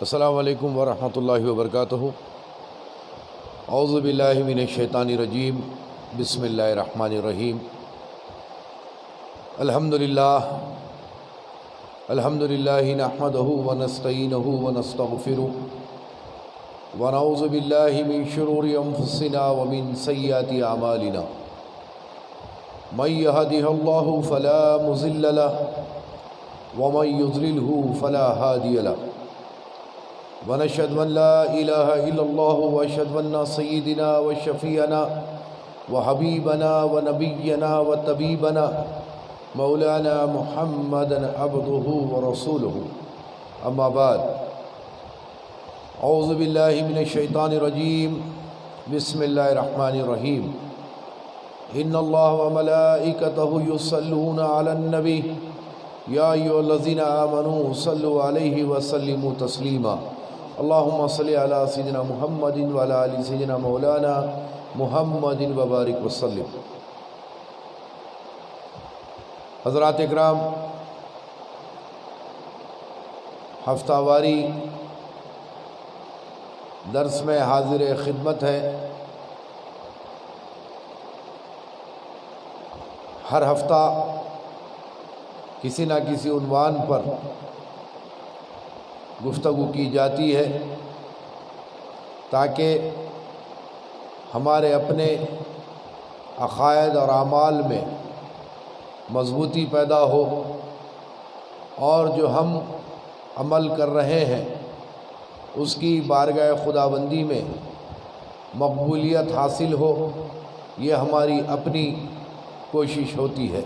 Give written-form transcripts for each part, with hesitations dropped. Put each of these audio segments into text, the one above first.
السلام علیکم ورحمۃ اللہ وبرکاتہ۔ اعوذ باللہ من الشیطان الرجیم، بسم اللہ الرحمن الرحیم۔ الحمدللہ نحمدہ ونستعینہ ونستغفرہ ونعوذ باللہ من شرور انفسنا ومن سیئات اعمالنا، من یہدہ اللہ فلا مضل لہ ومن یضللہ فلا ہادی لہ، ونشهد أن لا إله إلا الله وأشهد أن سيدنا وشفيعنا وحبيبنا ونبينا وطبيبنا مولانا محمدا عبده ورسوله، أما بعد، أعوذ بالله من الشيطان الرجيم، بسم الله الرحمن الرحيم۔ إن الله وملائكته يصلون على النبي يا أيها الذين آمنوا صلوا عليه وسلموا تسليما، اللهم صل على سيدنا محمد وعلى آل سيدنا مولانا محمد وبارک وسلم۔ حضرات اکرام، ہفتہ واری درس میں حاضر خدمت ہے۔ ہر ہفتہ کسی نہ کسی عنوان پر گفتگو کی جاتی ہے تاکہ ہمارے اپنے عقائد اور اعمال میں مضبوطی پیدا ہو، اور جو ہم عمل کر رہے ہیں اس کی بارگاہ خداوندی میں مقبولیت حاصل ہو، یہ ہماری اپنی کوشش ہوتی ہے۔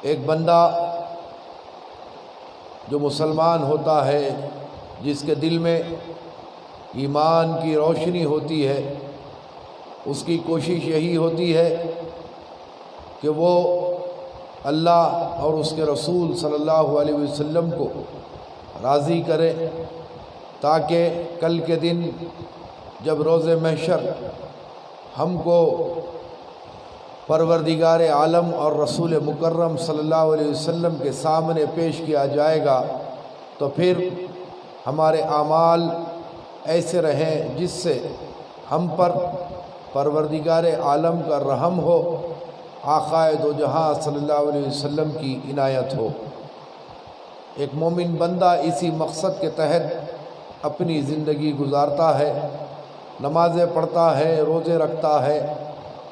ایک بندہ جو مسلمان ہوتا ہے، جس کے دل میں ایمان کی روشنی ہوتی ہے، اس کی کوشش یہی ہوتی ہے کہ وہ اللہ اور اس کے رسول صلی اللہ علیہ وسلم کو راضی کرے، تاکہ کل کے دن جب روز محشر ہم کو پروردگار عالم اور رسول مکرم صلی اللہ علیہ وسلم کے سامنے پیش کیا جائے گا تو پھر ہمارے اعمال ایسے رہیں جس سے ہم پر پروردگار عالم کا رحم ہو، آقا دو جہاں صلی اللہ علیہ وسلم کی عنایت ہو۔ ایک مومن بندہ اسی مقصد کے تحت اپنی زندگی گزارتا ہے، نمازیں پڑھتا ہے، روزے رکھتا ہے،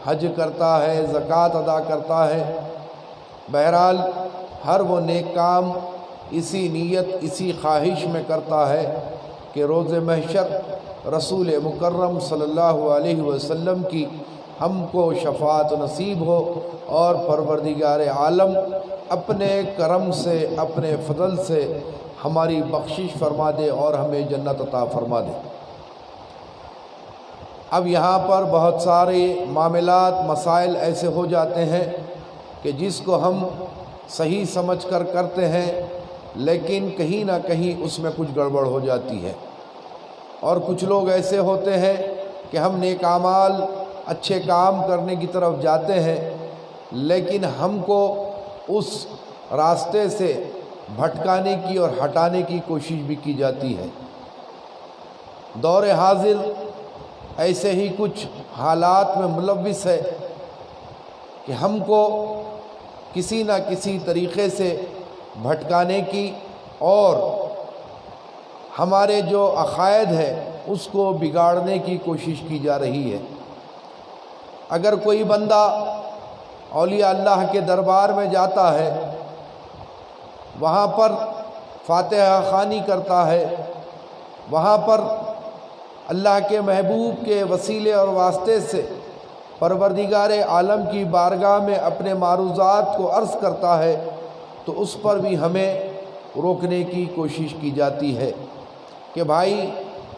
حج کرتا ہے، زکوٰۃ ادا کرتا ہے۔ بہرحال ہر وہ نیک کام اسی نیت، اسی خواہش میں کرتا ہے کہ روز محشر رسول مکرم صلی اللہ علیہ وسلم کی ہم کو شفاعت نصیب ہو، اور پروردگار عالم اپنے کرم سے، اپنے فضل سے ہماری بخشش فرما دے اور ہمیں جنت عطا فرما دے۔ اب یہاں پر بہت سارے معاملات، مسائل ایسے ہو جاتے ہیں کہ جس کو ہم صحیح سمجھ کر کرتے ہیں، لیکن کہیں نہ کہیں اس میں کچھ گڑبڑ ہو جاتی ہے۔ اور کچھ لوگ ایسے ہوتے ہیں کہ ہم نیک اعمال، اچھے کام کرنے کی طرف جاتے ہیں، لیکن ہم کو اس راستے سے بھٹکانے کی اور ہٹانے کی کوشش بھی کی جاتی ہے۔ دور حاضر ایسے ہی کچھ حالات میں ملوث ہے کہ ہم کو کسی نہ کسی طریقے سے بھٹکانے کی اور ہمارے جو عقائد ہے اس کو بگاڑنے کی کوشش کی جا رہی ہے۔ اگر کوئی بندہ اولیاء اللہ کے دربار میں جاتا ہے، وہاں پر فاتحہ خوانی کرتا ہے، وہاں پر اللہ کے محبوب کے وسیلے اور واسطے سے پروردگار عالم کی بارگاہ میں اپنے معروضات کو عرض کرتا ہے، تو اس پر بھی ہمیں روکنے کی کوشش کی جاتی ہے کہ بھائی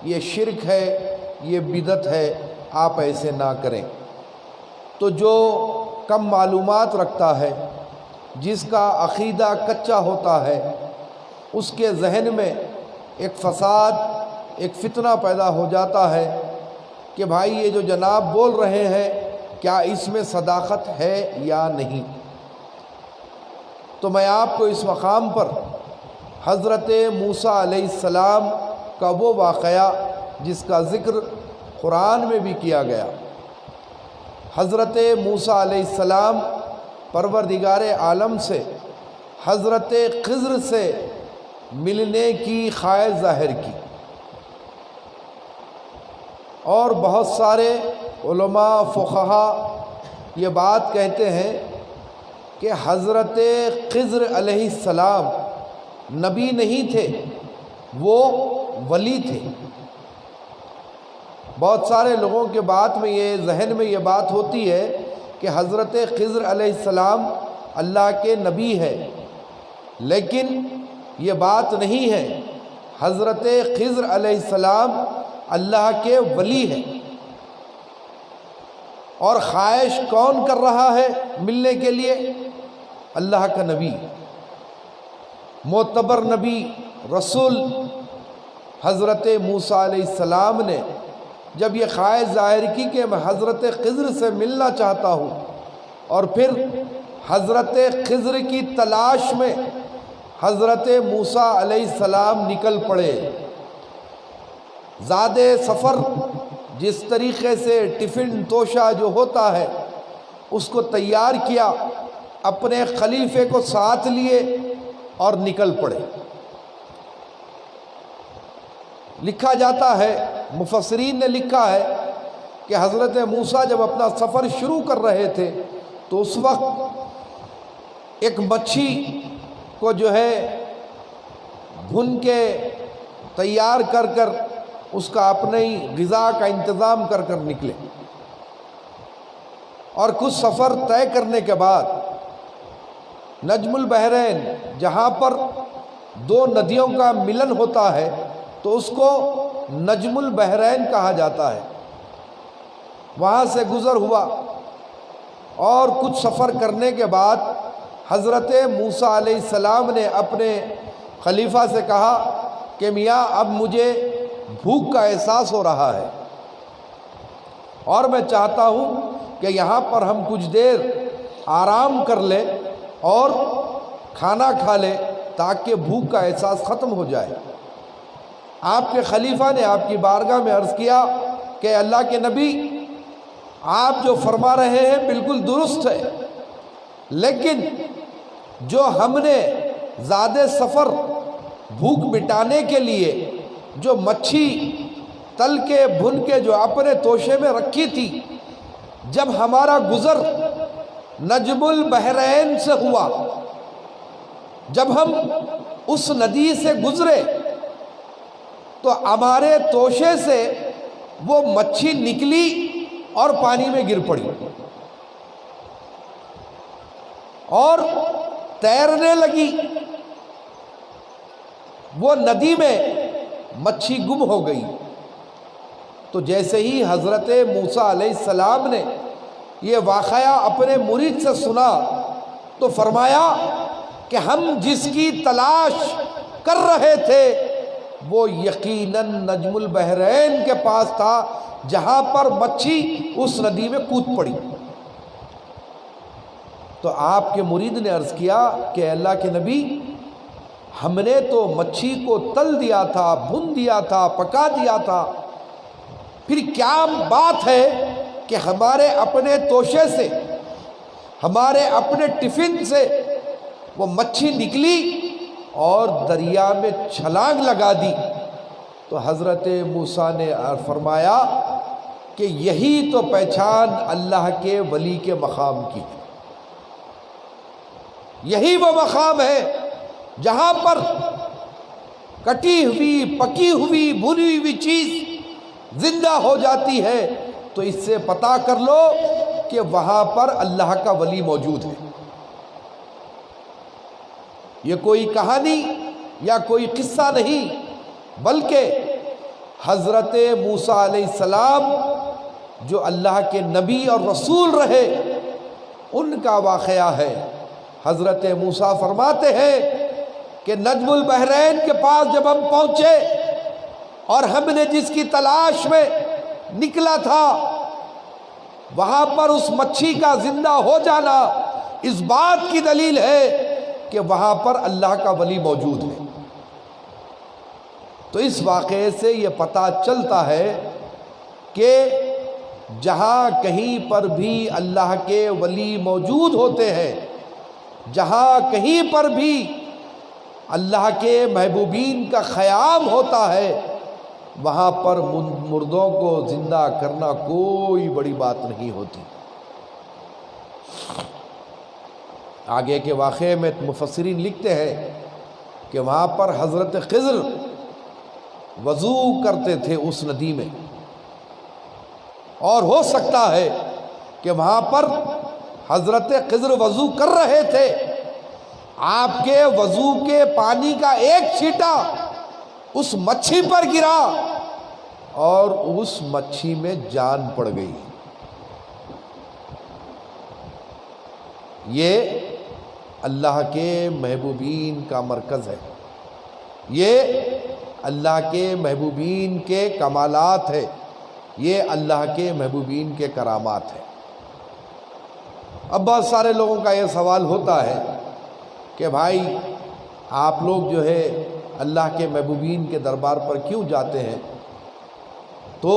یہ شرک ہے، یہ بدعت ہے، آپ ایسے نہ کریں۔ تو جو کم معلومات رکھتا ہے، جس کا عقیدہ کچا ہوتا ہے، اس کے ذہن میں ایک فساد، ایک فتنہ پیدا ہو جاتا ہے کہ بھائی یہ جو جناب بول رہے ہیں، کیا اس میں صداقت ہے یا نہیں؟ تو میں آپ کو اس مقام پر حضرت موسیٰ علیہ السلام کا وہ واقعہ جس کا ذکر قرآن میں بھی کیا گیا۔ حضرت موسیٰ علیہ السلام پروردگار عالم سے حضرت خضر سے ملنے کی خواہش ظاہر کی، اور بہت سارے علماء فقہا یہ بات کہتے ہیں کہ حضرت خضر علیہ السلام نبی نہیں تھے، وہ ولی تھے۔ بہت سارے لوگوں کے بات میں یہ ذہن میں یہ بات ہوتی ہے کہ حضرت خضر علیہ السلام اللہ کے نبی ہے، لیکن یہ بات نہیں ہے۔ حضرت خضر علیہ السلام اللہ کے ولی ہے، اور خواہش کون کر رہا ہے ملنے کے لیے؟ اللہ کا نبی، معتبر نبی رسول حضرت موسیٰ علیہ السلام نے جب یہ خواہش ظاہر کی کہ میں حضرت خضر سے ملنا چاہتا ہوں، اور پھر حضرت خضر کی تلاش میں حضرت موسیٰ علیہ السلام نکل پڑے۔ زاد سفر جس طریقے سے ٹفن توشہ جو ہوتا ہے اس کو تیار کیا، اپنے خلیفے کو ساتھ لیے اور نکل پڑے۔ لکھا جاتا ہے، مفسرین نے لکھا ہے کہ حضرت موسیٰ جب اپنا سفر شروع کر رہے تھے تو اس وقت ایک مچھی کو جو ہے بھن کے تیار کر کر اس کا اپنے ہی غذا کا انتظام کر کر نکلے، اور کچھ سفر طے کرنے کے بعد نجم البحرین جہاں پر دو ندیوں کا ملن ہوتا ہے تو اس کو نجم البحرین کہا جاتا ہے، وہاں سے گزر ہوا، اور کچھ سفر کرنے کے بعد حضرت موسیٰ علیہ السلام نے اپنے خلیفہ سے کہا کہ میاں اب مجھے بھوک کا احساس ہو رہا ہے، اور میں چاہتا ہوں کہ یہاں پر ہم کچھ دیر آرام کر لیں اور کھانا کھا لیں تاکہ بھوک کا احساس ختم ہو جائے۔ آپ کے خلیفہ نے آپ کی بارگاہ میں عرض کیا کہ اللہ کے نبی، آپ جو فرما رہے ہیں بالکل درست ہے، لیکن جو ہم نے زاد سفر بھوک مٹانے کے لیے جو مچھی تل کے بھن کے جو اپنے توشے میں رکھی تھی، جب ہمارا گزر نجم البحرین سے ہوا، جب ہم اس ندی سے گزرے تو ہمارے توشے سے وہ مچھی نکلی اور پانی میں گر پڑی اور تیرنے لگی۔ وہ ندی میں مچھی گم ہو گئی۔ تو جیسے ہی حضرت موسیٰ علیہ السلام نے یہ واقعہ اپنے مرید سے سنا تو فرمایا کہ ہم جس کی تلاش کر رہے تھے وہ یقیناً نجم البحرین کے پاس تھا، جہاں پر مچھی اس ندی میں کود پڑی۔ تو آپ کے مرید نے عرض کیا کہ اللہ کے نبی، ہم نے تو مچھی کو تل دیا تھا، بھن دیا تھا، پکا دیا تھا، پھر کیا بات ہے کہ ہمارے اپنے توشے سے، ہمارے اپنے ٹفن سے وہ مچھی نکلی اور دریا میں چھلانگ لگا دی۔ تو حضرت موسیٰ نے فرمایا کہ یہی تو پہچان اللہ کے ولی کے مقام کی ہے، یہی وہ مقام ہے جہاں پر کٹی ہوئی، پکی ہوئی، بھنی ہوئی چیز زندہ ہو جاتی ہے، تو اس سے پتہ کر لو کہ وہاں پر اللہ کا ولی موجود ہے۔ یہ کوئی کہانی یا کوئی قصہ نہیں، بلکہ حضرت موسیٰ علیہ السلام جو اللہ کے نبی اور رسول رہے ان کا واقعہ ہے۔ حضرت موسیٰ فرماتے ہیں کہ نجم البحرین کے پاس جب ہم پہنچے اور ہم نے جس کی تلاش میں نکلا تھا، وہاں پر اس مچھی کا زندہ ہو جانا اس بات کی دلیل ہے کہ وہاں پر اللہ کا ولی موجود ہے۔ تو اس واقعے سے یہ پتہ چلتا ہے کہ جہاں کہیں پر بھی اللہ کے ولی موجود ہوتے ہیں، جہاں کہیں پر بھی اللہ کے محبوبین کا خیام ہوتا ہے، وہاں پر مردوں کو زندہ کرنا کوئی بڑی بات نہیں ہوتی۔ آگے کے واقعے میں مفسرین لکھتے ہیں کہ وہاں پر حضرت خضر وضو کرتے تھے اس ندی میں، اور ہو سکتا ہے کہ وہاں پر حضرت خضر وضو کر رہے تھے، آپ کے وضو کے پانی کا ایک چھینٹا اس مچھی پر گرا اور اس مچھی میں جان پڑ گئی۔ یہ اللہ کے محبوبین کا مرکز ہے، یہ اللہ کے محبوبین کے کمالات ہے، یہ اللہ کے محبوبین کے کرامات ہیں۔ اب بہت سارے لوگوں کا یہ سوال ہوتا ہے کہ بھائی آپ لوگ جو ہے اللہ کے محبوبین کے دربار پر کیوں جاتے ہیں؟ تو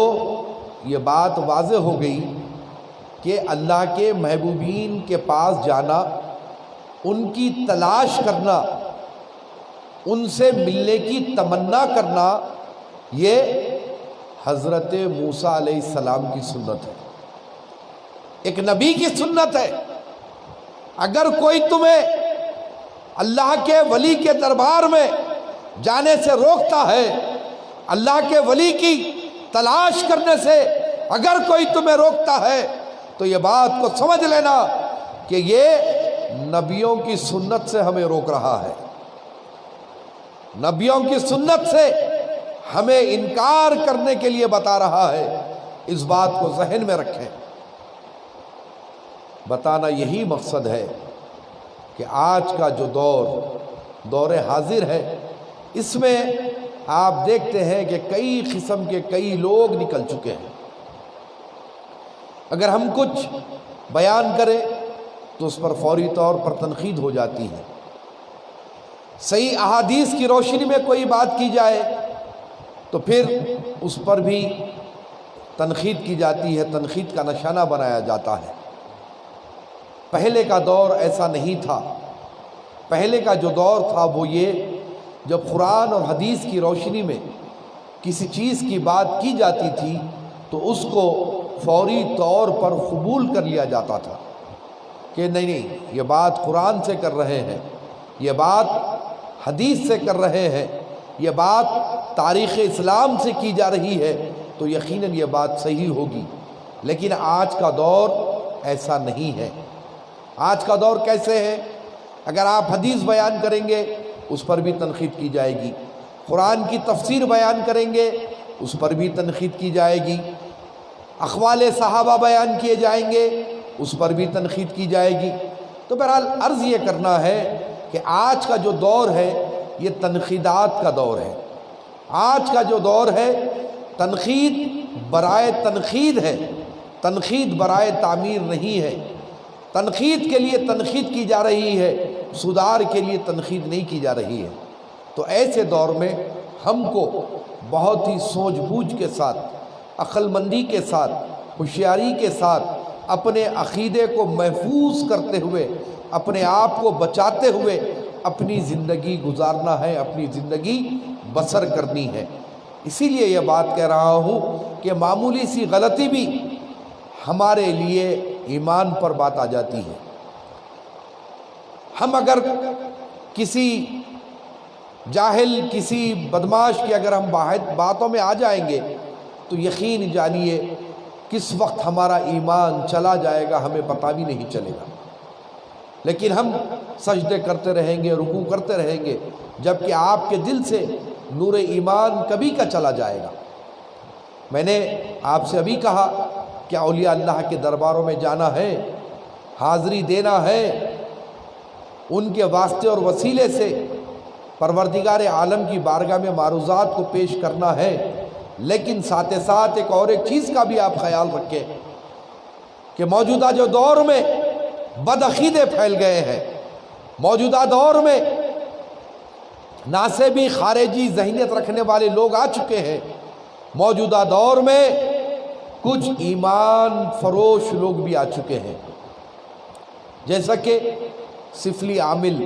یہ بات واضح ہو گئی کہ اللہ کے محبوبین کے پاس جانا، ان کی تلاش کرنا، ان سے ملنے کی تمنا کرنا، یہ حضرت موسیٰ علیہ السلام کی سنت ہے، ایک نبی کی سنت ہے۔ اگر کوئی تمہیں اللہ کے ولی کے دربار میں جانے سے روکتا ہے، اللہ کے ولی کی تلاش کرنے سے اگر کوئی تمہیں روکتا ہے، تو یہ بات کو سمجھ لینا کہ یہ نبیوں کی سنت سے ہمیں روک رہا ہے، نبیوں کی سنت سے ہمیں انکار کرنے کے لیے بتا رہا ہے۔ اس بات کو ذہن میں رکھیں۔ بتانا یہی مقصد ہے کہ آج کا جو دور حاضر ہے، اس میں آپ دیکھتے ہیں کہ کئی قسم کے کئی لوگ نکل چکے ہیں۔ اگر ہم کچھ بیان کریں تو اس پر فوری طور پر تنقید ہو جاتی ہے، صحیح احادیث کی روشنی میں کوئی بات کی جائے تو پھر اس پر بھی تنقید کی جاتی ہے، تنقید کا نشانہ بنایا جاتا ہے۔ پہلے کا دور ایسا نہیں تھا۔ پہلے کا جو دور تھا وہ یہ، جب قرآن اور حدیث کی روشنی میں کسی چیز کی بات کی جاتی تھی تو اس کو فوری طور پر قبول کر لیا جاتا تھا کہ نہیں، یہ بات قرآن سے کر رہے ہیں، یہ بات حدیث سے کر رہے ہیں، یہ بات تاریخ اسلام سے کی جا رہی ہے، تو یقیناً یہ بات صحیح ہوگی۔ لیکن آج کا دور ایسا نہیں ہے۔ آج کا دور کیسے ہے؟ اگر آپ حدیث بیان کریں گے اس پر بھی تنقید کی جائے گی، قرآن کی تفسیر بیان کریں گے اس پر بھی تنقید کی جائے گی، اقوال صحابہ بیان کیے جائیں گے اس پر بھی تنقید کی جائے گی۔ تو بہرحال عرض یہ کرنا ہے کہ آج کا جو دور ہے یہ تنقیدات کا دور ہے۔ آج کا جو دور ہے تنقید برائے تنقید ہے، تنقید برائے تعمیر نہیں ہے۔ تنقید کے لیے تنقید کی جا رہی ہے، سدھار کے لیے تنقید نہیں کی جا رہی ہے۔ تو ایسے دور میں ہم کو بہت ہی سوجھ بوجھ کے ساتھ، عقل مندی کے ساتھ، ہوشیاری کے ساتھ اپنے عقیدے کو محفوظ کرتے ہوئے، اپنے آپ کو بچاتے ہوئے اپنی زندگی گزارنا ہے، اپنی زندگی بسر کرنی ہے۔ اسی لیے یہ بات کہہ رہا ہوں کہ معمولی سی غلطی بھی ہمارے لیے ایمان پر بات آ جاتی ہے۔ ہم اگر کسی جاہل، کسی بدماش کی اگر ہم باتوں میں آ جائیں گے تو یقین جانیے کس وقت ہمارا ایمان چلا جائے گا ہمیں پتہ بھی نہیں چلے گا۔ لیکن ہم سجدے کرتے رہیں گے، رکوع کرتے رہیں گے، جبکہ آپ کے دل سے نور ایمان کبھی کا چلا جائے گا۔ میں نے آپ سے ابھی کہا کہ اولیاء اللہ کے درباروں میں جانا ہے، حاضری دینا ہے، ان کے واسطے اور وسیلے سے پروردگار عالم کی بارگاہ میں معروضات کو پیش کرنا ہے۔ لیکن ساتھ ساتھ ایک اور ایک چیز کا بھی آپ خیال رکھیں کہ موجودہ جو دور میں بد عقیدے پھیل گئے ہیں، موجودہ دور میں ناصبی خارجی ذہنیت رکھنے والے لوگ آ چکے ہیں۔ موجودہ دور میں کچھ ایمان فروش لوگ بھی آ چکے ہیں، جیسا کہ سفلی عامل،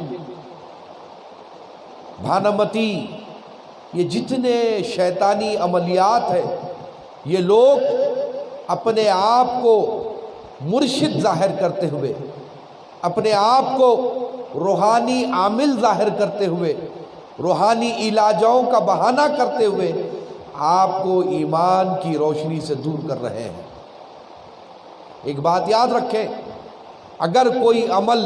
بھانمتی، یہ جتنے شیطانی عملیات ہیں، یہ لوگ اپنے آپ کو مرشد ظاہر کرتے ہوئے، اپنے آپ کو روحانی عامل ظاہر کرتے ہوئے، روحانی علاجوں کا بہانہ کرتے ہوئے آپ کو ایمان کی روشنی سے دور کر رہے ہیں۔ ایک بات یاد رکھیں، اگر کوئی عمل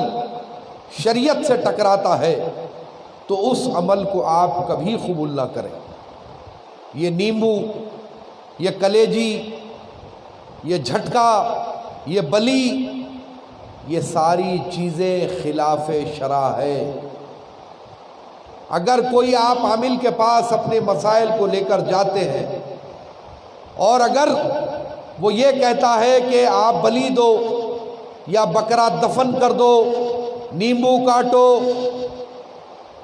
شریعت سے ٹکراتا ہے تو اس عمل کو آپ کبھی قبول نہ کریں۔ یہ نیمبو، یہ کلیجی، یہ جھٹکا، یہ بلی، یہ ساری چیزیں خلاف شرع ہے۔ اگر کوئی آپ عامل کے پاس اپنے مسائل کو لے کر جاتے ہیں اور اگر وہ یہ کہتا ہے کہ آپ بلی دو یا بکرا دفن کر دو، نیمبو کاٹو،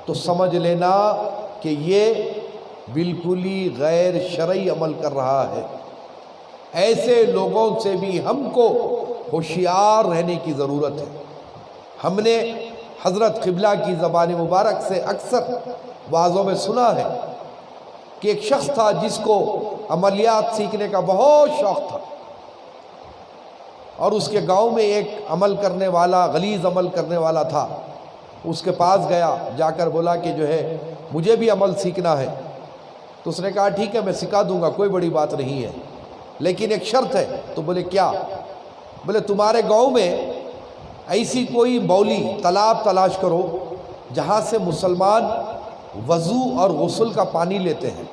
تو سمجھ لینا کہ یہ بالکل ہی غیر شرعی عمل کر رہا ہے۔ ایسے لوگوں سے بھی ہم کو ہوشیار رہنے کی ضرورت ہے۔ ہم نے حضرت قبلہ کی زبان مبارک سے اکثر وعظوں میں سنا ہے کہ ایک شخص تھا جس کو عملیات سیکھنے کا بہت شوق تھا، اور اس کے گاؤں میں ایک عمل کرنے والا، غلیظ عمل کرنے والا تھا۔ اس کے پاس گیا، جا کر بولا کہ جو ہے مجھے بھی عمل سیکھنا ہے۔ تو اس نے کہا ٹھیک ہے میں سکھا دوں گا، کوئی بڑی بات نہیں ہے، لیکن ایک شرط ہے۔ تو بولے کیا؟ بولے تمہارے گاؤں میں ایسی کوئی بولی تالاب تلاش کرو جہاں سے مسلمان وضو اور غسل کا پانی لیتے ہیں۔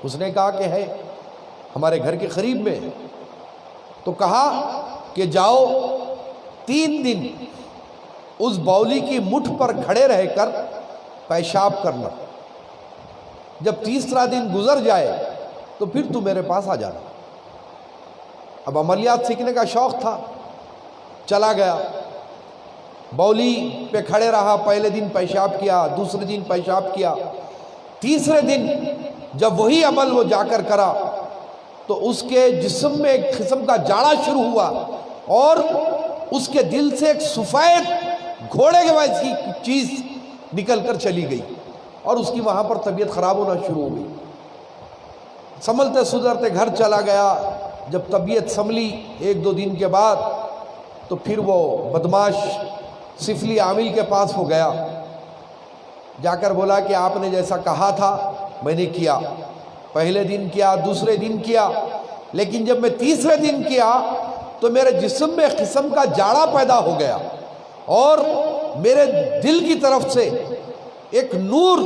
اس نے کہا کہ ہے، ہمارے گھر کے قریب میں۔ تو کہا کہ جاؤ 3 دن اس بولی کی مٹھ پر کھڑے رہ کر پیشاب کرنا، جب تیسرا دن گزر جائے تو پھر تو میرے پاس آ جانا۔ اب عملیات سیکھنے کا شوق تھا، چلا گیا، بولی پہ کھڑے رہا، پہلے دن پیشاب کیا، دوسرے دن پیشاب کیا، تیسرے دن جب وہی عمل وہ جا کر کرا تو اس کے جسم میں ایک قسم کا جاڑا شروع ہوا اور اس کے دل سے ایک سفید گھوڑے کے ویسی چیز نکل کر چلی گئی اور اس کی وہاں پر طبیعت خراب ہونا شروع ہو گئی۔ سنبھلتے سدھرتے گھر چلا گیا۔ جب طبیعت سنبھلی 1-2 دن کے بعد تو پھر وہ بدماش سفلی عامل کے پاس وہ گیا، جا کر بولا کہ آپ نے جیسا کہا تھا میں نے کیا، پہلے دن کیا، دوسرے دن کیا، لیکن جب میں تیسرے دن کیا تو میرے جسم میں ایک قسم کا جاڑا پیدا ہو گیا اور میرے دل کی طرف سے ایک نور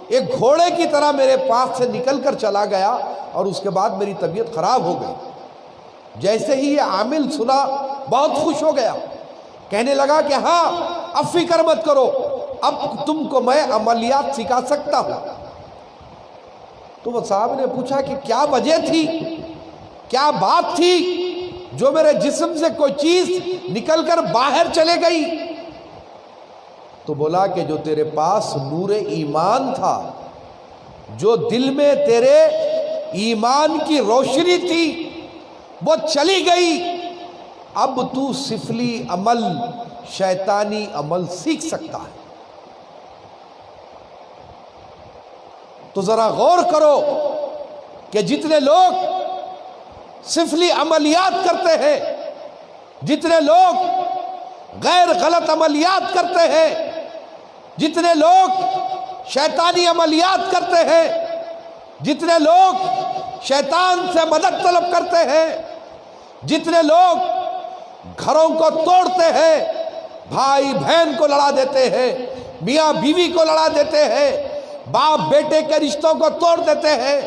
ایک گھوڑے کی طرح میرے پاس سے نکل کر چلا گیا اور اس کے بعد میری طبیعت خراب ہو گئی۔ جیسے ہی یہ عامل سنا بہت خوش ہو گیا، کہنے لگا کہ ہاں اب فکر مت کرو، اب تم کو میں عملیات سکھا سکتا ہوں۔ تو وہ صاحب نے پوچھا کہ کیا وجہ تھی، کیا بات تھی جو میرے جسم سے کوئی چیز نکل کر باہر چلے گئی؟ تو بولا کہ جو تیرے پاس نور ایمان تھا، جو دل میں تیرے ایمان کی روشنی تھی وہ چلی گئی، اب تو سفلی عمل، شیطانی عمل سیکھ سکتا ہے۔ تو ذرا غور کرو کہ جتنے لوگ سفلی عملیات کرتے ہیں، جتنے لوگ غیر غلط عملیات کرتے ہیں، جتنے لوگ شیطانی عملیات کرتے ہیں، جتنے لوگ شیطان سے مدد طلب کرتے ہیں، جتنے لوگ گھروں کو توڑتے ہیں، بھائی بہن کو لڑا دیتے ہیں، میاں بیوی کو لڑا دیتے ہیں، باپ بیٹے کے رشتوں کو توڑ دیتے ہیں،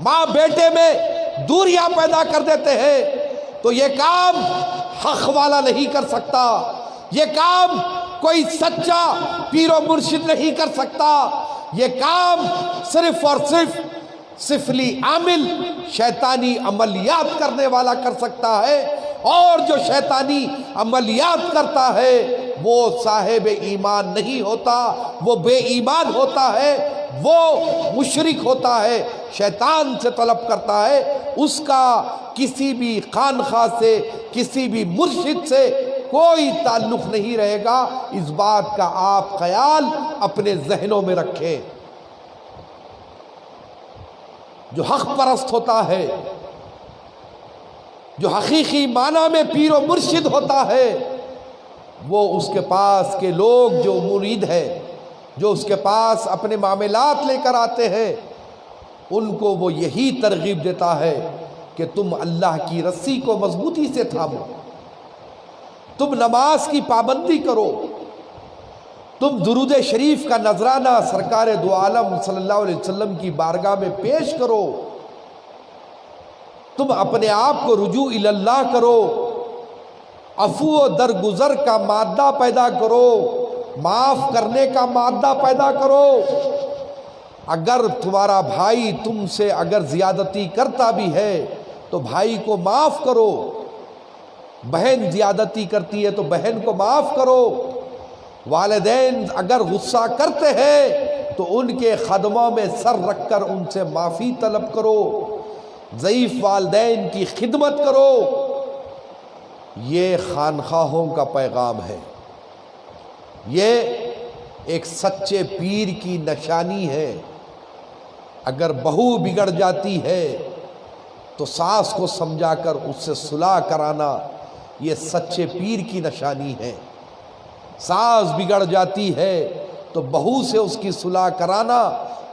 ماں بیٹے میں دوریاں پیدا کر دیتے ہیں، تو یہ کام حق والا نہیں کر سکتا، یہ کام کوئی سچا پیر و مرشد نہیں کر سکتا، یہ کام صرف اور صرف سفلی عامل، شیطانی عملیات کرنے والا کر سکتا ہے، اور جو شیطانی عملیات کرتا ہے وہ صاحب ایمان نہیں ہوتا، وہ بے ایمان ہوتا ہے، وہ مشرک ہوتا ہے، شیطان سے طلب کرتا ہے، اس کا کسی بھی خانخواہ سے، کسی بھی مرشد سے کوئی تعلق نہیں رہے گا۔ اس بات کا آپ خیال اپنے ذہنوں میں رکھیں۔ جو حق پرست ہوتا ہے، جو حقیقی معنی میں پیر و مرشد ہوتا ہے، وہ اس کے پاس کے لوگ جو مرید ہے، جو اس کے پاس اپنے معاملات لے کر آتے ہیں، ان کو وہ یہی ترغیب دیتا ہے کہ تم اللہ کی رسی کو مضبوطی سے تھامو، تم نماز کی پابندی کرو، تم درود شریف کا نذرانہ سرکار دو عالم صلی اللہ علیہ وسلم کی بارگاہ میں پیش کرو، تم اپنے آپ کو رجوع اللہ کرو، عفو و درگزر کا مادہ پیدا کرو، معاف کرنے کا مادہ پیدا کرو۔ اگر تمہارا بھائی تم سے اگر زیادتی کرتا بھی ہے تو بھائی کو معاف کرو، بہن زیادتی کرتی ہے تو بہن کو معاف کرو، والدین اگر غصہ کرتے ہیں تو ان کے قدموں میں سر رکھ کر ان سے معافی طلب کرو، ضعیف والدین کی خدمت کرو۔ یہ خانخواہوں کا پیغام ہے، یہ ایک سچے پیر کی نشانی ہے۔ اگر بہو بگڑ جاتی ہے تو ساس کو سمجھا کر اس سے صلح کرانا، یہ سچے پیر کی نشانی ہے۔ ساس بگڑ جاتی ہے تو بہو سے اس کی صلح کرانا،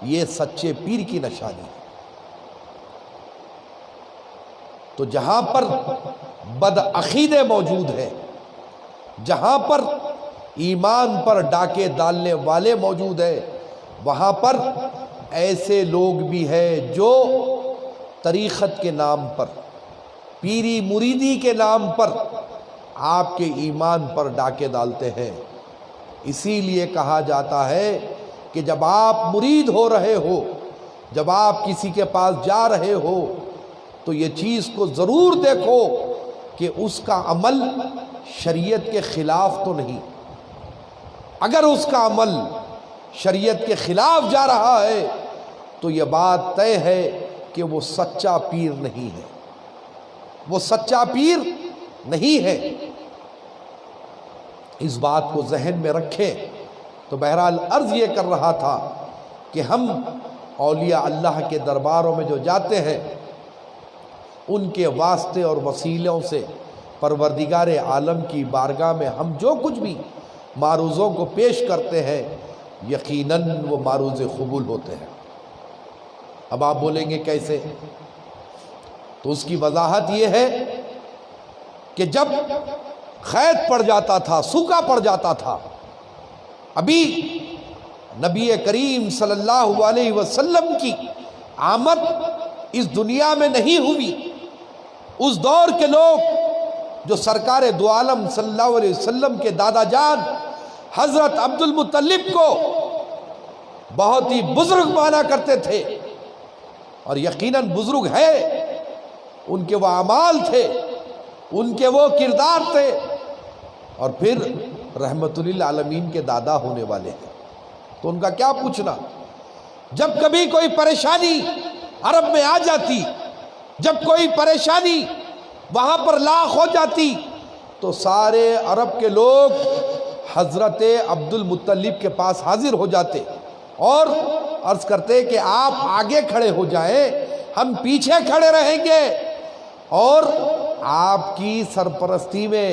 یہ سچے پیر کی نشانی ہے۔ تو جہاں پر بدعقیدے موجود ہیں، جہاں پر ایمان پر ڈاکے ڈالنے والے موجود ہیں، وہاں پر ایسے لوگ بھی ہیں جو طریقت کے نام پر، پیری مریدی کے نام پر آپ کے ایمان پر ڈاکے ڈالتے ہیں۔ اسی لیے کہا جاتا ہے کہ جب آپ مرید ہو رہے ہو، جب آپ کسی کے پاس جا رہے ہو، تو یہ چیز کو ضرور دیکھو کہ اس کا عمل شریعت کے خلاف تو نہیں۔ اگر اس کا عمل شریعت کے خلاف جا رہا ہے تو یہ بات طے ہے کہ وہ سچا پیر نہیں ہے، وہ سچا پیر نہیں ہے۔ اس بات کو ذہن میں رکھیں۔ تو بہرحال عرض یہ کر رہا تھا کہ ہم اولیاء اللہ کے درباروں میں جو جاتے ہیں، ان کے واسطے اور وسیلوں سے پروردگار عالم کی بارگاہ میں ہم جو کچھ بھی معروضوں کو پیش کرتے ہیں، یقیناً وہ معروض قبول ہوتے ہیں۔ اب آپ بولیں گے کیسے؟ تو اس کی وضاحت یہ ہے کہ جب خیط پڑ جاتا تھا، سوکھا پڑ جاتا تھا، ابھی نبی کریم صلی اللہ علیہ وسلم کی آمد اس دنیا میں نہیں ہوئی، اس دور کے لوگ جو سرکار دو عالم صلی اللہ علیہ وسلم کے دادا جان حضرت عبد المطلب کو بہت ہی بزرگ مانا کرتے تھے، اور یقیناً بزرگ ہے، ان کے وہ اعمال تھے، ان کے وہ کردار تھے، اور پھر رحمت للعالمین کے دادا ہونے والے ہیں، تو ان کا کیا پوچھنا۔ جب کبھی کوئی پریشانی عرب میں آ جاتی، جب کوئی پریشانی وہاں پر لاحق ہو جاتی، تو سارے عرب کے لوگ حضرت عبد المطلب کے پاس حاضر ہو جاتے اور عرض کرتے کہ آپ آگے کھڑے ہو جائیں، ہم پیچھے کھڑے رہیں گے، اور آپ کی سرپرستی میں،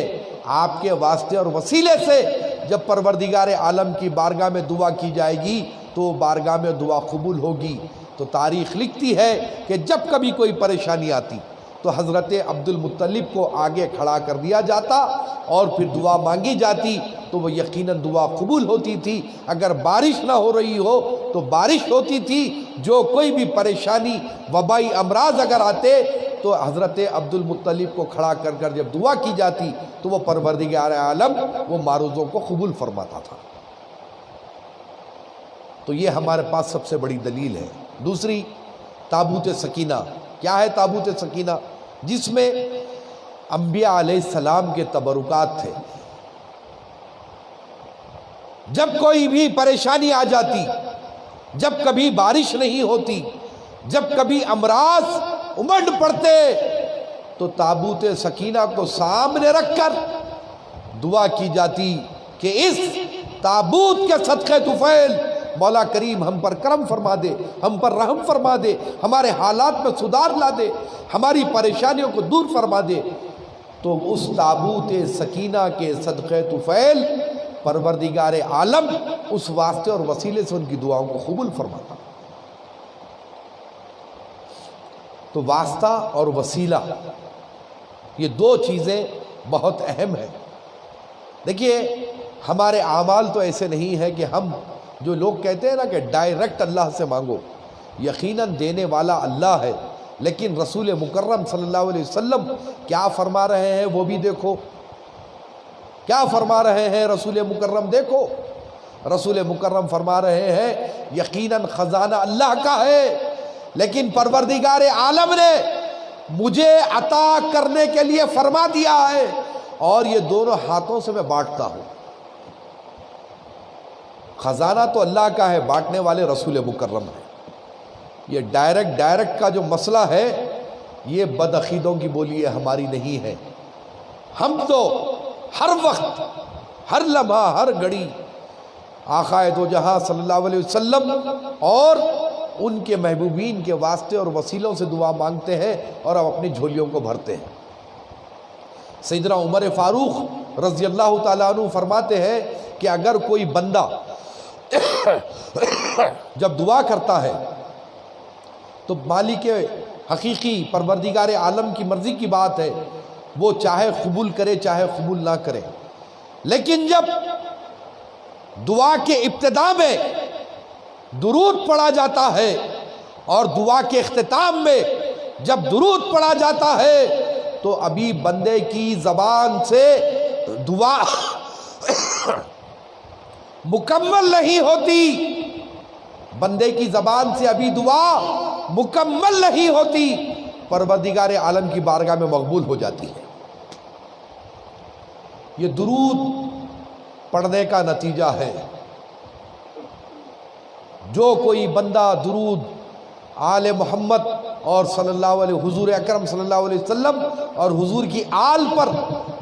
آپ کے واسطے اور وسیلے سے جب پروردگار عالم کی بارگاہ میں دعا کی جائے گی تو بارگاہ میں دعا قبول ہوگی۔ تو تاریخ لکھتی ہے کہ جب کبھی کوئی پریشانی آتی تو حضرت عبد المطلب کو آگے کھڑا کر دیا جاتا اور پھر دعا مانگی جاتی تو وہ یقیناً دعا قبول ہوتی تھی۔ اگر بارش نہ ہو رہی ہو تو بارش ہوتی تھی، جو کوئی بھی پریشانی، وبائی امراض اگر آتے تو حضرت عبد المطلب کو کھڑا کر کر جب دعا کی جاتی تو وہ پروردگار عالم وہ معروضوں کو قبول فرماتا تھا۔ تو یہ ہمارے پاس سب سے بڑی دلیل ہے۔ دوسری، تابوت سکینہ۔ کیا ہے تابوت سکینہ؟ جس میں انبیاء علیہ السلام کے تبرکات تھے، جب کوئی بھی پریشانی آ جاتی، جب کبھی بارش نہیں ہوتی، جب کبھی امراض امڈ پڑتے، تو تابوت سکینہ کو سامنے رکھ کر دعا کی جاتی کہ اس تابوت کے صدقے طفیل مولا کریم ہم پر کرم فرما دے، ہم پر رحم فرما دے، ہمارے حالات میں سدھار لا دے، ہماری پریشانیوں کو دور فرما دے۔ تو اس تابوت سکینہ کے صدقے طفیل پروردگار عالم اس واسطے اور وسیلے سے ان کی دعاؤں کو قبول فرماتا۔ تو واسطہ اور وسیلہ یہ دو چیزیں بہت اہم ہیں۔ دیکھیے ہمارے اعمال تو ایسے نہیں ہے کہ ہم جو لوگ کہتے ہیں نا کہ ڈائریکٹ اللہ سے مانگو، یقیناً دینے والا اللہ ہے، لیکن رسول مکرم صلی اللہ علیہ وسلم کیا فرما رہے ہیں وہ بھی دیکھو، کیا فرما رہے ہیں رسول مکرم دیکھو۔ رسول مکرم فرما رہے ہیں یقیناً خزانہ اللہ کا ہے، لیکن پروردگار عالم نے مجھے عطا کرنے کے لیے فرما دیا ہے، اور یہ دونوں ہاتھوں سے میں بانٹتا ہوں۔ خزانہ تو اللہ کا ہے، بانٹنے والے رسول مکرم ہیں۔ یہ ڈائریکٹ کا جو مسئلہ ہے یہ بدعقیدوں کی بولی ہے، ہماری نہیں ہے۔ ہم تو ہر وقت، ہر لمحہ، ہر گھڑی آقا دو جہاں صلی اللہ علیہ وسلم اور ان کے محبوبین کے واسطے اور وسیلوں سے دعا مانگتے ہیں اور اب اپنی جھولیوں کو بھرتے ہیں۔ سیدنا عمر فاروق رضی اللہ تعالیٰ عنہ فرماتے ہیں کہ اگر کوئی بندہ جب دعا کرتا ہے تو مالک حقیقی پروردگار عالم کی مرضی کی بات ہے، وہ چاہے قبول کرے چاہے قبول نہ کرے، لیکن جب دعا کے ابتدا میں درود پڑھا جاتا ہے اور دعا کے اختتام میں جب درود پڑھا جاتا ہے تو ابھی بندے کی زبان سے دعا مکمل نہیں ہوتی، بندے کی زبان سے ابھی دعا مکمل نہیں ہوتی، پروردگار عالم کی بارگاہ میں مقبول ہو جاتی ہے۔ یہ درود پڑھنے کا نتیجہ ہے۔ جو کوئی بندہ درود آل محمد اور صلی اللہ علیہ حضور اکرم صلی اللہ علیہ وسلم اور حضور کی آل پر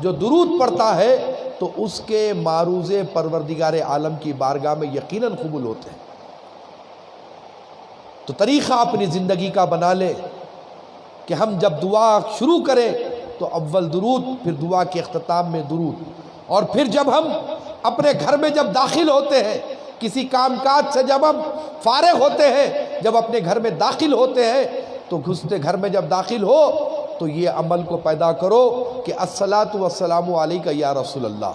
جو درود پڑھتا ہے تو اس کے معروضے پروردگار عالم کی بارگاہ میں یقیناً قبول ہوتے ہیں۔ تو طریقہ اپنی زندگی کا بنا لے کہ ہم جب دعا شروع کریں تو اول درود، پھر دعا کے اختتام میں درود، اور پھر جب ہم اپنے گھر میں جب داخل ہوتے ہیں، کسی کام کاج سے جب ہم فارغ ہوتے ہیں، جب اپنے گھر میں داخل ہوتے ہیں تو گھستے گھر میں جب داخل ہو تو یہ عمل کو پیدا کرو کہ الصلاۃ والسلام علیک یا رسول اللہ۔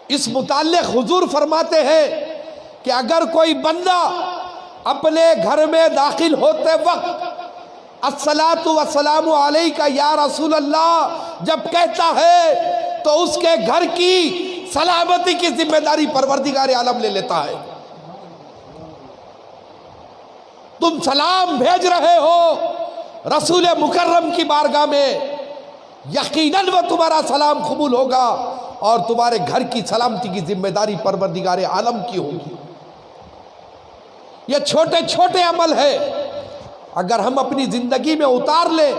اس متعلق حضور فرماتے ہیں کہ اگر کوئی بندہ اپنے گھر میں داخل ہوتے وقت الصلاۃ والسلام علیک یا رسول اللہ جب کہتا ہے تو اس کے گھر کی سلامتی کی ذمہ داری پروردگار عالم لے لیتا ہے۔ تم سلام بھیج رہے ہو رسول مکرم کی بارگاہ میں، یقیناً وہ تمہارا سلام قبول ہوگا اور تمہارے گھر کی سلامتی کی ذمہ داری پروردگار عالم کی ہوگی۔ یہ چھوٹے چھوٹے عمل ہے، اگر ہم اپنی زندگی میں اتار لیں،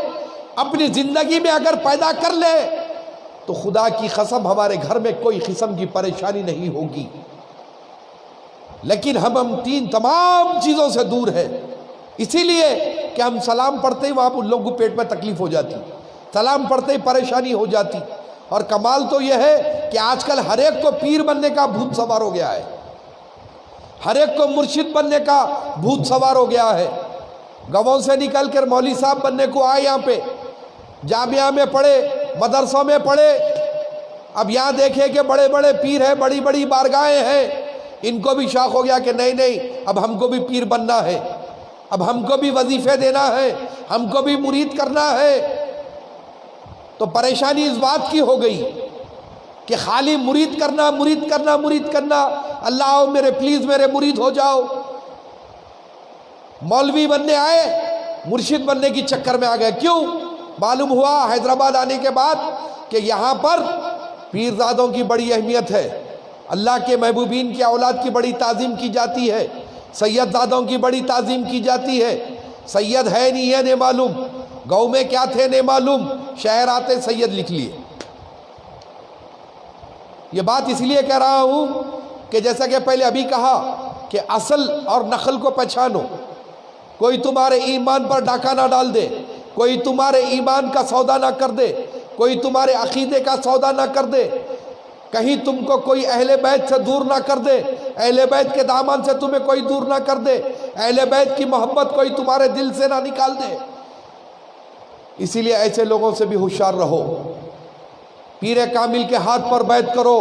اپنی زندگی میں اگر پیدا کر لیں تو خدا کی قسم ہمارے گھر میں کوئی قسم کی پریشانی نہیں ہوگی۔ لیکن ہم تمام چیزوں سے دور ہیں، اسی لیے کہ ہم سلام پڑھتے ہی وہاں ان لوگوں کو پیٹ میں تکلیف ہو جاتی، سلام پڑھتے ہی پریشانی ہو جاتی۔ اور کمال تو یہ ہے کہ آج کل ہر ایک کو پیر بننے کا بھوت سوار ہو گیا ہے، ہر ایک کو مرشد بننے کا بھوت سوار ہو گیا ہے۔ گاؤں سے نکل کر مولوی صاحب بننے کو آئے، یہاں پہ جامعہ میں پڑھے، مدرسوں میں پڑھے، اب یہاں دیکھے کہ بڑے بڑے پیر ہیں، بڑی بڑی بارگاہیں ہیں، ان کو بھی شوق ہو گیا کہ نہیں نہیں اب ہم کو بھی پیر بننا ہے، اب ہم کو بھی وظیفے دینا ہے، ہم کو بھی مرید کرنا ہے۔ تو پریشانی اس بات کی ہو گئی کہ خالی مرید کرنا مرید کرنا مرید کرنا، اللہ آؤ میرے پلیز میرے مرید ہو جاؤ۔ مولوی بننے آئے، مرشد بننے کی چکر میں آ گئے۔ کیوں؟ معلوم ہوا حیدرآباد آنے کے بعد کہ یہاں پر پیرزادوں کی بڑی اہمیت ہے، اللہ کے محبوبین کی اولاد کی بڑی تعظیم کی جاتی ہے، سید زادوں کی بڑی تعظیم کی جاتی ہے۔ سید ہے نہیں ہے نہیں معلوم، گاؤں میں کیا تھے نہیں معلوم، شہر آتے سید لکھ لیے۔ یہ بات اس لیے کہہ رہا ہوں کہ جیسا کہ پہلے ابھی کہا کہ اصل اور نقل کو پہچانو۔ کوئی تمہارے ایمان پر ڈاکہ نہ ڈال دے، کوئی تمہارے ایمان کا سودا نہ کر دے، کوئی تمہارے عقیدے کا سودا نہ کر دے، کہیں تم کو کوئی اہل بیت سے دور نہ کر دے، اہل بیت کے دامن سے تمہیں کوئی دور نہ کر دے، اہل بیت کی محبت کوئی تمہارے دل سے نہ نکال دے۔ اسی لیے ایسے لوگوں سے بھی ہوشیار رہو۔ پیر کامل کے ہاتھ پر بیعت کرو۔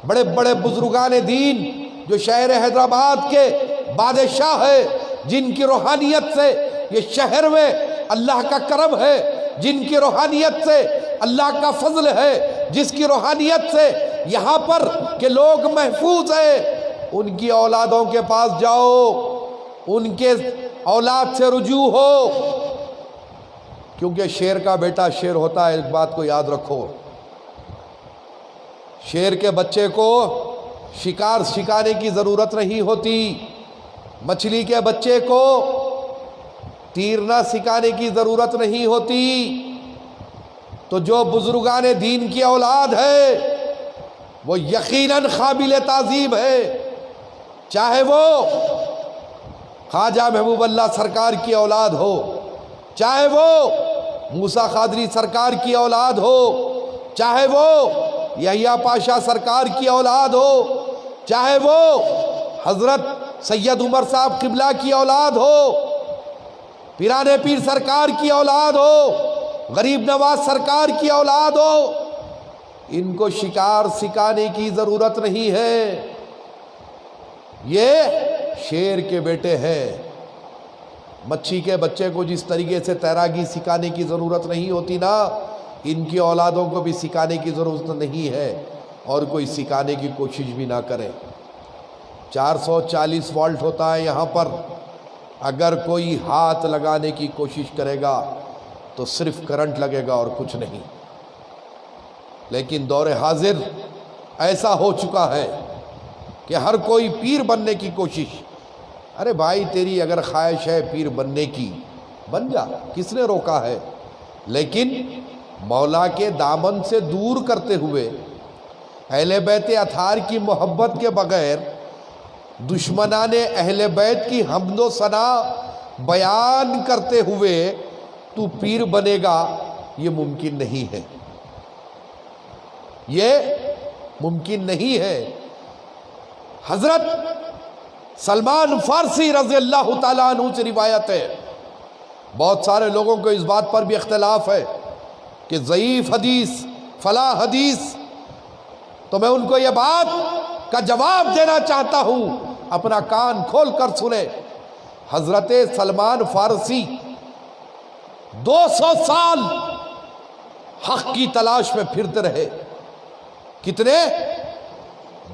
بڑے بڑے بزرگان دین جو شہر حیدرآباد کے بادشاہ ہے، جن کی روحانیت سے یہ شہر میں اللہ کا کرم ہے، جن کی روحانیت سے اللہ کا فضل ہے، جس کی روحانیت سے یہاں پر کہ لوگ محفوظ ہیں، ان کی اولادوں کے پاس جاؤ، ان کے اولاد سے رجوع ہو، کیونکہ شیر کا بیٹا شیر ہوتا ہے۔ ایک بات کو یاد رکھو، شیر کے بچے کو شکار سکھانے کی ضرورت نہیں ہوتی، مچھلی کے بچے کو تیرنا سکھانے کی ضرورت نہیں ہوتی۔ تو جو بزرگان دین کی اولاد ہے وہ یقیناً قابل تعظیم ہے، چاہے وہ خواجہ محبوب اللہ سرکار کی اولاد ہو، چاہے وہ موسیٰ قادری سرکار کی اولاد ہو، چاہے وہ یحییٰ پاشا سرکار کی اولاد ہو، چاہے وہ حضرت سید عمر صاحب قبلہ کی اولاد ہو، پیرانے پیر سرکار کی اولاد ہو، غریب نواز سرکار کی اولاد ہو، ان کو شکار سکھانے کی ضرورت نہیں ہے۔ یہ شیر کے بیٹے ہیں۔ مچھی کے بچے کو جس طریقے سے تیراکی سکھانے کی ضرورت نہیں ہوتی نا، ان کی اولادوں کو بھی سکھانے کی ضرورت نہیں ہے، اور کوئی سکھانے کی کوشش بھی نہ کرے۔ 440 وولٹ ہوتا ہے یہاں پر، اگر کوئی ہاتھ لگانے کی کوشش کرے گا تو صرف کرنٹ لگے گا اور کچھ نہیں۔ لیکن دور حاضر ایسا ہو چکا ہے کہ ہر کوئی پیر بننے کی کوشش۔ ارے بھائی، تیری اگر خواہش ہے پیر بننے کی، بن جا، کس نے روکا ہے؟ لیکن مولا کے دامن سے دور کرتے ہوئے، اہل بیت اطہار کی محبت کے بغیر دشمنان اہل بیت کی حمد و ثنا بیان کرتے ہوئے تو پیر بنے گا، یہ ممکن نہیں ہے، یہ ممکن نہیں ہے۔ حضرت سلمان فارسی رضی اللہ تعالیٰ عنہ سے روایت ہے، بہت سارے لوگوں کو اس بات پر بھی اختلاف ہے کہ ضعیف حدیث فلاں حدیث، تو میں ان کو یہ بات کا جواب دینا چاہتا ہوں، اپنا کان کھول کر سنیں۔ حضرت سلمان فارسی 200 سال حق کی تلاش میں پھرتے رہے۔ کتنے؟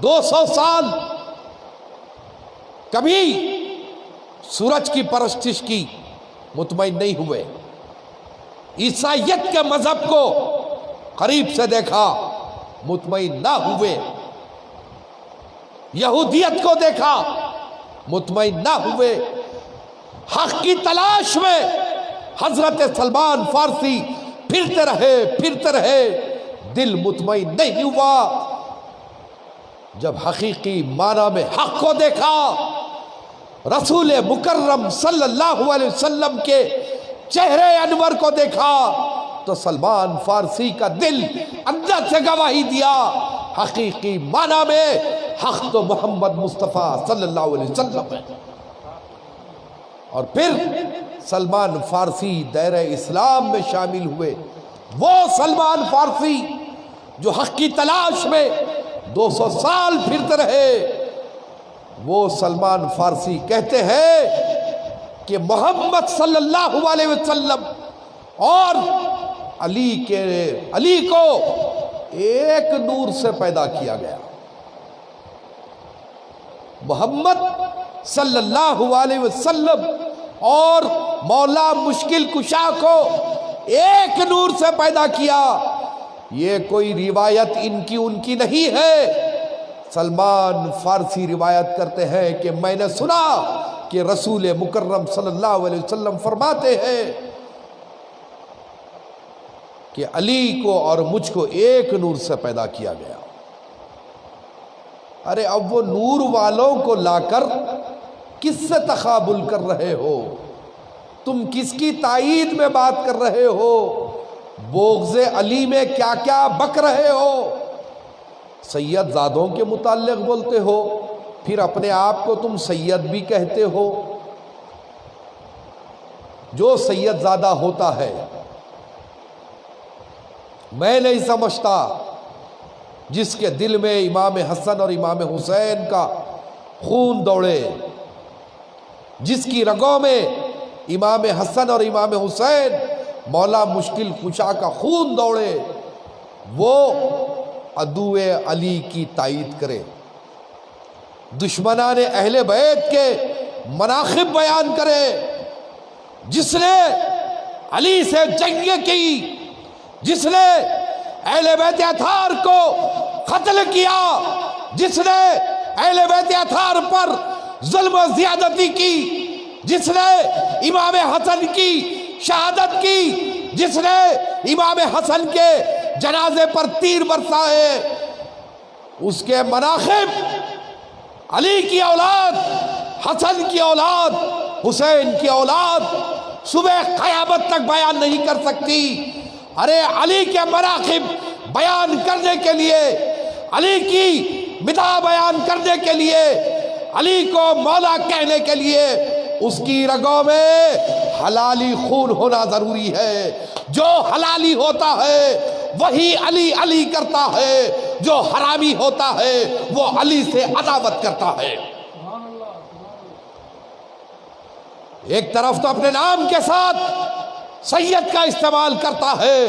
200 سال۔ کبھی سورج کی پرستش کی مطمئن نہیں ہوئے، عیسائیت کے مذہب کو قریب سے دیکھا، مطمئن نہ ہوئے، یہودیت کو دیکھا، مطمئن نہ ہوئے۔ حق کی تلاش میں حضرت سلمان فارسی پھرتے رہے، دل مطمئن نہیں ہوا۔ جب حقیقی معنی میں حق کو دیکھا، رسول مکرم صلی اللہ علیہ وسلم کے چہرے انور کو دیکھا، تو سلمان فارسی کا دل اندر سے گواہی دیا، حقیقی معنی میں حق تو محمد مصطفیٰ صلی اللہ علیہ وسلم ہے۔ اور پھر سلمان فارسی دائرہ اسلام میں شامل ہوئے۔ وہ سلمان فارسی جو حق کی تلاش میں 200 سال پھرتے رہے، وہ سلمان فارسی کہتے ہیں کہ محمد صلی اللہ علیہ وسلم اور علی کو ایک نور سے پیدا کیا گیا۔ محمد صلی اللہ علیہ وسلم اور مولا مشکل کشا کو ایک نور سے پیدا کیا۔ یہ کوئی روایت ان کی نہیں ہے، سلمان فارسی روایت کرتے ہیں کہ میں نے سنا کہ رسول مکرم صلی اللہ علیہ وسلم فرماتے ہیں کہ علی کو اور مجھ کو ایک نور سے پیدا کیا گیا۔ ارے اب وہ نور والوں کو لا کر کس سے تقابل کر رہے ہو؟ تم کس کی تائید میں بات کر رہے ہو؟ بغض علی میں کیا کیا بک رہے ہو؟ سید زادوں کے متعلق بولتے ہو، پھر اپنے آپ کو تم سید بھی کہتے ہو۔ جو سید زادہ ہوتا ہے، میں نہیں سمجھتا جس کے دل میں امام حسن اور امام حسین کا خون دوڑے، جس کی رگوں میں امام حسن اور امام حسین مولا مشکل کشا کا خون دوڑے، وہ عدو علی کی تائید کرے، دشمنان اہل بیت کے مناقب بیان کرے۔ جس نے علی سے جنگ کی، جس نے اہل بیت اطہار کو قتل کیا، جس نے اہل بیت اطہار پر ظلم و زیادتی کی، جس نے امام حسن کی شہادت کی، جس نے امام حسن کے جنازے پر تیر برسائے، اس کے مناقب علی کی اولاد، حسن کی اولاد، حسین کی اولاد صبح قیامت تک بیان نہیں کر سکتی۔ ارے علی کے مناقب بیان کرنے کے لیے، علی کی مدح بیان کرنے کے لیے، علی کو مولا کہنے کے لیے اس کی رگوں میں حلالی خون ہونا ضروری ہے۔ جو حلالی ہوتا ہے وہی علی علی کرتا ہے، جو حرامی ہوتا ہے وہ علی سے عداوت کرتا ہے۔ ایک طرف تو اپنے نام کے ساتھ سید کا استعمال کرتا ہے،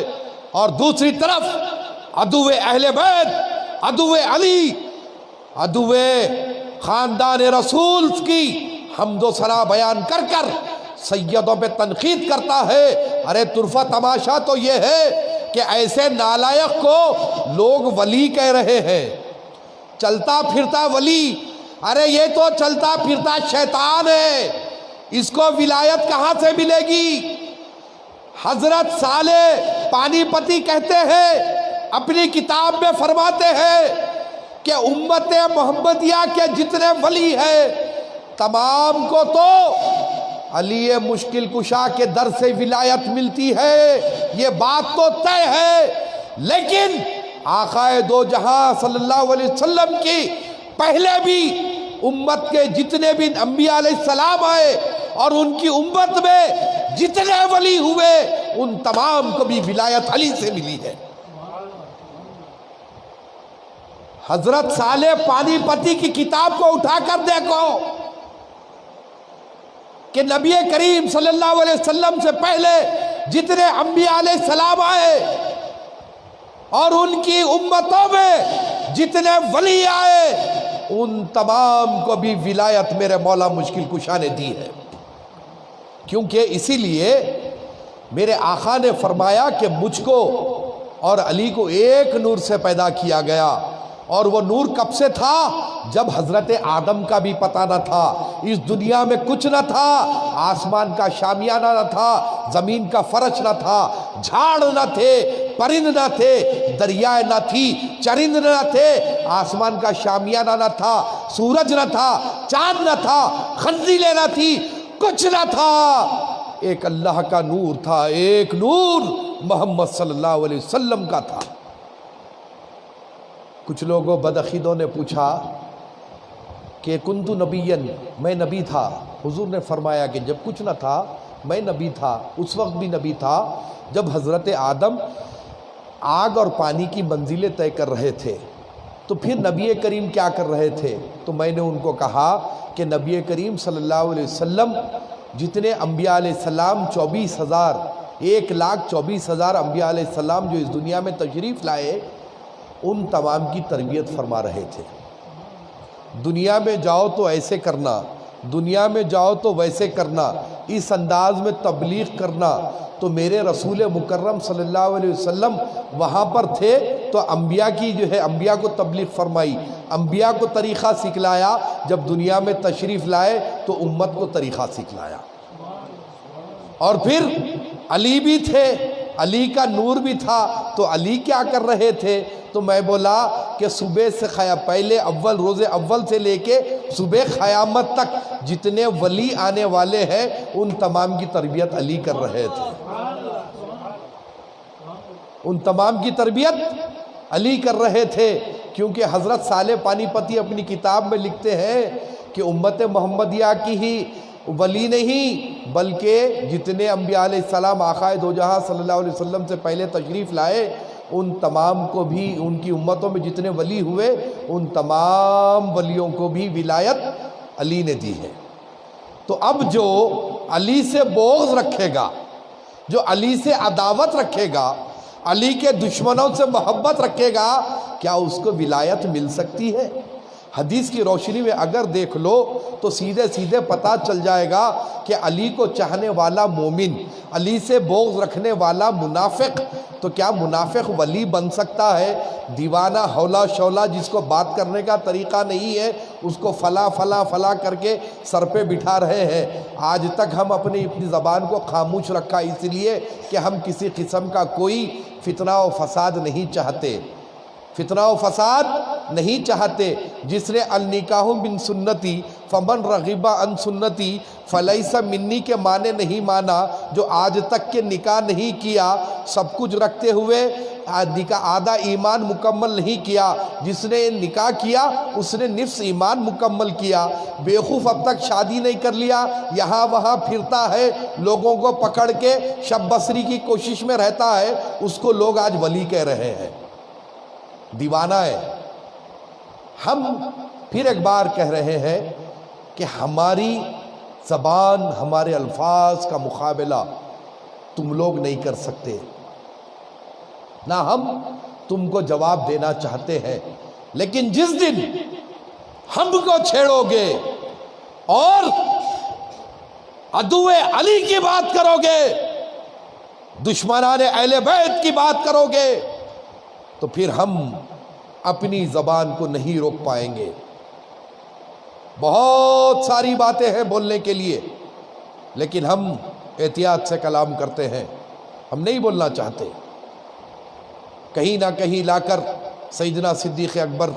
اور دوسری طرف عدو اہل بیت، عدو علی، عدو خاندان رسول کی حمد و ثنا بیان کر کر سیدوں پہ تنقید کرتا ہے۔ ارے طرفہ تماشا تو یہ ہے کہ ایسے نالائق کو لوگ ولی کہہ رہے ہیں، چلتا پھرتا ولی۔ ارے یہ تو چلتا پھرتا شیطان ہے، اس کو ولایت کہاں سے ملے گی؟ حضرت صالح پانی پتی کہتے ہیں، اپنی کتاب میں فرماتے ہیں کہ امت محمدیہ کے جتنے ولی ہیں تمام کو تو علی مشکل کشا کے در سے ولایت ملتی ہے، یہ بات تو طے ہے۔ لیکن آقا دو جہاں صلی اللہ علیہ وسلم کی پہلے بھی امت کے جتنے بھی انبیاء علیہ السلام آئے اور ان کی امت میں جتنے ولی ہوئے، ان تمام کو بھی ولایت علی سے ملی ہے۔ حضرت صالح پانی پتی کی کتاب کو اٹھا کر دیکھو کہ نبی کریم صلی اللہ علیہ وسلم سے پہلے جتنے انبیاء علیہ السلام آئے اور ان کی امتوں میں جتنے ولی آئے، ان تمام کو بھی ولایت میرے مولا مشکل کشا نے دی ہے۔ کیونکہ اسی لیے میرے آقا نے فرمایا کہ مجھ کو اور علی کو ایک نور سے پیدا کیا گیا، اور وہ نور کب سے تھا؟ جب حضرت آدم کا بھی پتہ نہ تھا، اس دنیا میں کچھ نہ تھا، آسمان کا شامیانہ نہ تھا، زمین کا فرش نہ تھا، جھاڑ نہ تھے، پرند نہ تھے، دریائے نہ تھی، چرند نہ تھے، آسمان کا شامیانہ نہ تھا، سورج نہ تھا، چاند نہ تھا، خنزیلیں نہ تھی، کچھ نہ تھا، ایک اللہ کا نور تھا، ایک نور محمد صلی اللہ علیہ وسلم کا تھا۔ کچھ لوگوں بدعقیدوں نے پوچھا کہ کنتو نبیًا، میں نبی تھا۔ حضور نے فرمایا کہ جب کچھ نہ تھا میں نبی تھا، اس وقت بھی نبی تھا جب حضرت آدم آگ اور پانی کی منزلیں طے کر رہے تھے، تو پھر نبی کریم کیا کر رہے تھے؟ تو میں نے ان کو کہا کہ نبی کریم صلی اللہ علیہ وسلم جتنے انبیاء علیہ السلام 24,000 1,24,000 انبیاء علیہ السلام جو اس دنیا میں تشریف لائے، ان تمام کی تربیت فرما رہے تھے۔ دنیا میں جاؤ تو ایسے کرنا، دنیا میں جاؤ تو ویسے کرنا، اس انداز میں تبلیغ کرنا۔ تو میرے رسول مکرم صلی اللہ علیہ وسلم وہاں پر تھے تو انبیاء کی انبیاء کو تبلیغ فرمائی، انبیاء کو طریقہ سکھلایا، جب دنیا میں تشریف لائے تو امت کو طریقہ سکھلایا۔ اور پھر علی بھی تھے، علی کا نور بھی تھا، تو علی کیا کر رہے تھے؟ تو میں بولا کہ صبح سے پہلے روز اول سے لے کے صبح قیامت تک جتنے ولی آنے والے ہیں ان تمام کی تربیت علی کر رہے تھے، ان تمام کی تربیت علی کر رہے تھے۔ کیونکہ حضرت صالح پانی پتی اپنی کتاب میں لکھتے ہیں کہ امت محمدیہ کی ہی ولی نہیں بلکہ جتنے انبیاء علیہ السلام آقائے دو جہاں صلی اللہ علیہ وسلم سے پہلے تشریف لائے ان تمام کو بھی، ان کی امتوں میں جتنے ولی ہوئے ان تمام ولیوں کو بھی ولایت علی نے دی ہے۔ تو اب جو علی سے بغض رکھے گا، جو علی سے عداوت رکھے گا، علی کے دشمنوں سے محبت رکھے گا، کیا اس کو ولایت مل سکتی ہے؟ حدیث کی روشنی میں اگر دیکھ لو تو سیدھے سیدھے پتہ چل جائے گا کہ علی کو چاہنے والا مومن، علی سے بغض رکھنے والا منافق، تو کیا منافق ولی بن سکتا ہے؟ دیوانہ ہولا شولا جس کو بات کرنے کا طریقہ نہیں ہے اس کو فلا فلا فلا کر کے سر پہ بٹھا رہے ہیں۔ آج تک ہم اپنی زبان کو خاموش رکھا اس لیے کہ ہم کسی قسم کا کوئی فتنہ و فساد نہیں چاہتے، فتنہ و فساد نہیں چاہتے۔ جس نے النکاح من سنتی فمن رغب عن سنتی فلیس منی کے معنی نہیں مانا، جو آج تک کے نکاح نہیں کیا، سب کچھ رکھتے ہوئے آدھا ایمان مکمل نہیں کیا، جس نے نکاح کیا اس نے نصف ایمان مکمل کیا۔ بیوقوف اب تک شادی نہیں کر لیا، یہاں وہاں پھرتا ہے، لوگوں کو پکڑ کے شب بصری کی کوشش میں رہتا ہے، اس کو لوگ آج ولی کہہ رہے ہیں، دیوانہ ہے۔ ہم پھر ایک بار کہہ رہے ہیں کہ ہماری زبان، ہمارے الفاظ کا مقابلہ تم لوگ نہیں کر سکتے، نہ ہم تم کو جواب دینا چاہتے ہیں، لیکن جس دن ہم کو چھیڑو گے اور عدو علی کی بات کرو گے، دشمنان اہل بیت کی بات کرو گے، تو پھر ہم اپنی زبان کو نہیں روک پائیں گے۔ بہت ساری باتیں ہیں بولنے کے لیے، لیکن ہم احتیاط سے کلام کرتے ہیں، ہم نہیں بولنا چاہتے۔ کہیں نہ کہیں لا کر سیدنا صدیق اکبر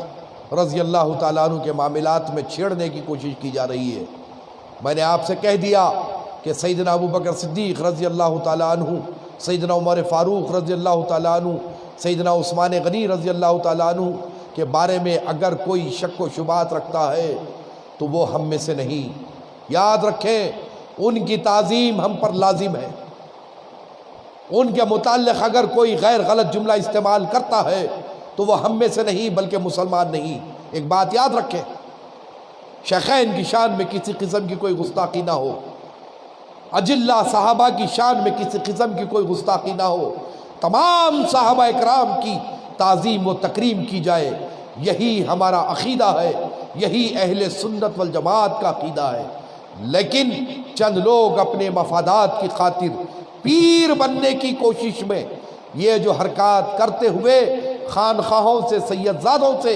رضی اللہ تعالیٰ عنہ کے معاملات میں چھیڑنے کی کوشش کی جا رہی ہے۔ میں نے آپ سے کہہ دیا کہ سیدنا ابوبکر صدیق رضی اللہ تعالیٰ عنہ، سیدنا عمر فاروق رضی اللہ تعالیٰ عنہ، سیدنا عثمان غنی رضی اللہ تعالیٰ عنہ کے بارے میں اگر کوئی شک و شبہات رکھتا ہے تو وہ ہم میں سے نہیں۔ یاد رکھیں ان کی تعظیم ہم پر لازم ہے، ان کے متعلق اگر کوئی غیر غلط جملہ استعمال کرتا ہے تو وہ ہم میں سے نہیں بلکہ مسلمان نہیں۔ ایک بات یاد رکھیں، شیخین کی شان میں کسی قسم کی کوئی گستاخی نہ ہو، اجلہ صحابہ کی شان میں کسی قسم کی کوئی گستاخی نہ ہو، تمام صحابہ اکرام کی تعظیم و تکریم کی جائے، یہی ہمارا عقیدہ ہے، یہی اہل سنت والجماعت کا عقیدہ ہے۔ لیکن چند لوگ اپنے مفادات کی خاطر پیر بننے کی کوشش میں یہ جو حرکات کرتے ہوئے خانخواہوں سے، سیدزادوں سے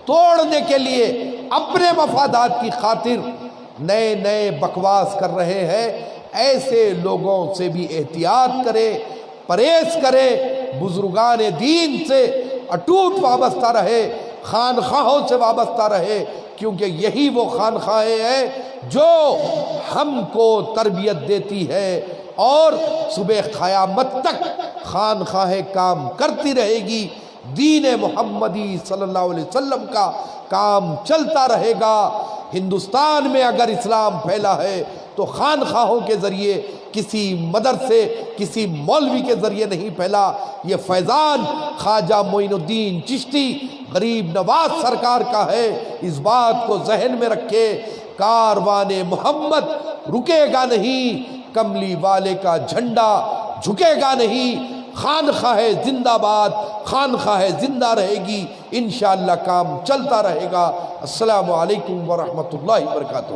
توڑنے کے لیے اپنے مفادات کی خاطر نئے نئے بکواس کر رہے ہیں، ایسے لوگوں سے بھی احتیاط کرے، پرہیز کرے، بزرگان دین سے اٹوٹ وابستہ رہے، خانخواہوں سے وابستہ رہے، کیونکہ یہی وہ خانخواہیں ہیں جو ہم کو تربیت دیتی ہے، اور صبح قیامت تک خانخواہیں کام کرتی رہے گی، دین محمدی صلی اللہ علیہ وسلم کا کام چلتا رہے گا۔ ہندوستان میں اگر اسلام پھیلا ہے تو خانخواہوں کے ذریعے، کسی مدرسے، کسی مولوی کے ذریعے نہیں پھیلا، یہ فیضان خواجہ معین الدین چشتی غریب نواز سرکار کا ہے۔ اس بات کو ذہن میں رکھے، کاروان محمد رکے گا نہیں، کملی والے کا جھنڈا جھکے گا نہیں، خانخواہ زندہ باد، خانخواہ زندہ رہے گی، انشاءاللہ کام چلتا رہے گا۔ السلام علیکم ورحمۃ اللہ وبرکاتہ۔